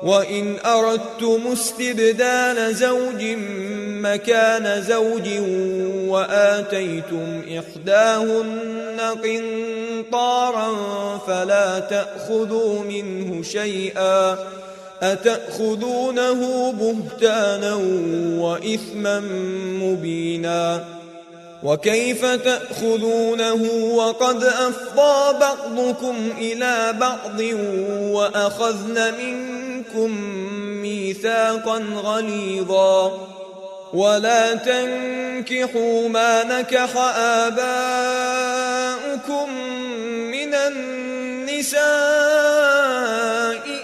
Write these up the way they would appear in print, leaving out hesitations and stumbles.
وإن أردتم استبدال زوج مكان زوج وآتيتم إحداهن قنطارا فلا تأخذوا منه شيئا أتأخذونه بهتانا وإثما مبينا وكيف تأخذونه وقد أفضى بعضكم إلى بعض وأخذن منكم ميثاقا غليظا ولا تنكحوا ما نكح آباؤكم من النساء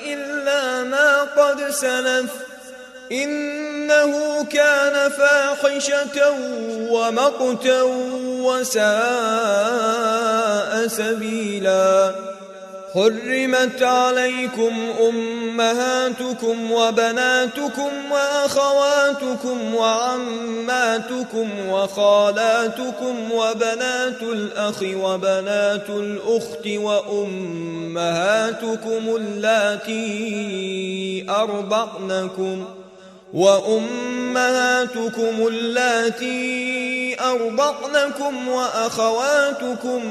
إلا ما قد سلف إنه كان فاحشة ومقتا وساء سبيلا حرمت عليكم أمهاتكم وبناتكم وأخواتكم وعماتكم وخالاتكم وبنات الأخ وبنات الأخت وأمهاتكم اللاتي أرضعنكم وأخواتكم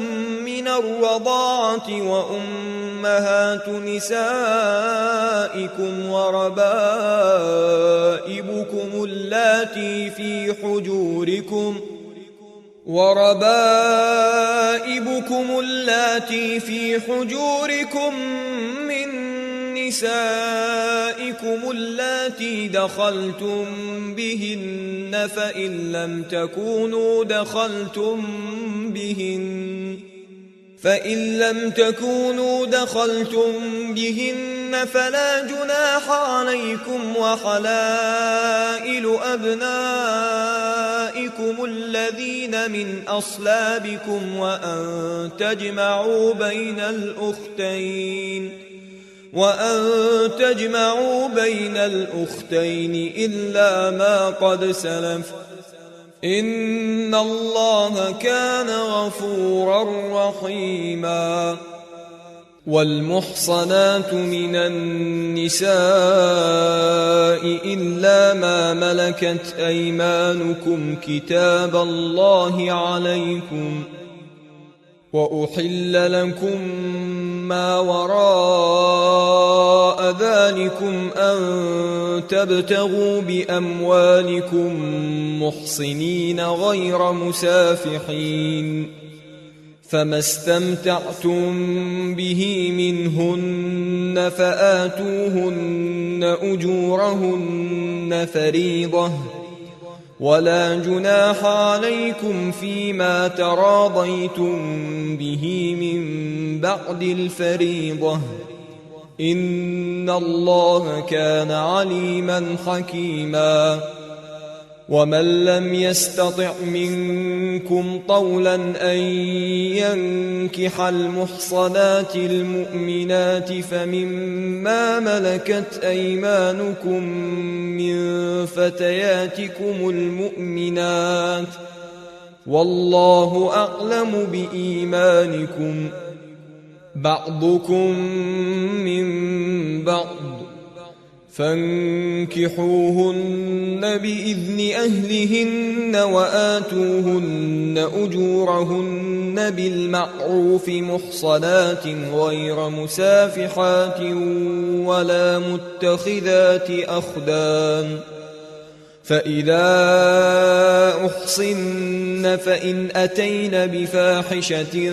من الرضاعة وأمهات نسائكم وربائبكم اللاتي في حجوركم من نسائكم اللاتي دخلتم بهن فإن لم تكونوا دخلتم بهن فلا جناح عليكم وحلائل أبنائكم الذين من أصلابكم وأن تجمعوا بين الأختين إلا ما قد سلف إن الله كان غفورا رحيما والمحصنات من النساء إلا ما ملكت أيمانكم كتاب الله عليكم وأحل لكم ما وراء ذلكم أن تبتغوا بأموالكم محصنين غير مسافحين فما استمتعتم به منهن فآتوهن أجورهن فريضة ولا جناح عليكم فيما تراضيتم به من بعد الفريضة إن الله كان عليما حكيما ومن لم يستطع منكم طولا أن ينكح المحصنات المؤمنات فمما ملكت أيمانكم من فتياتكم المؤمنات والله أعلم بإيمانكم بعضكم من بعض فانكحوهن بإذن أهلهن وآتوهن أجورهن بالمعروف محصنات غير مسافحات ولا متخذات أخدان فإذا أحصن فإن أتين بفاحشة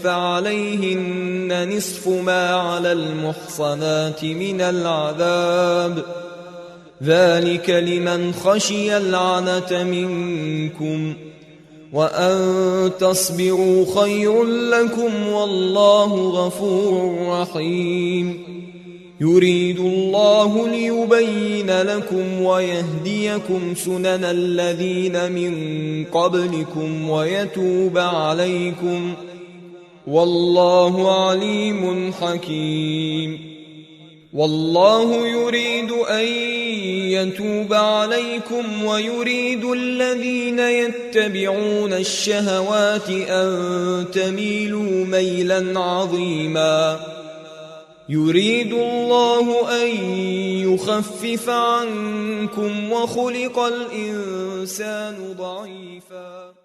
فعليهن نصف ما على المحصنات من العذاب ذلك لمن خشي العنة منكم وأن تصبروا خير لكم والله غفور رحيم يريد الله ليبين لكم ويهديكم سنن الذين من قبلكم ويتوب عليكم والله عليم حكيم والله يريد أن يتوب عليكم ويريد الذين يتبعون الشهوات أن تميلوا ميلا عظيما يريد الله أن يخفف عنكم وخلق الإنسان ضعيفا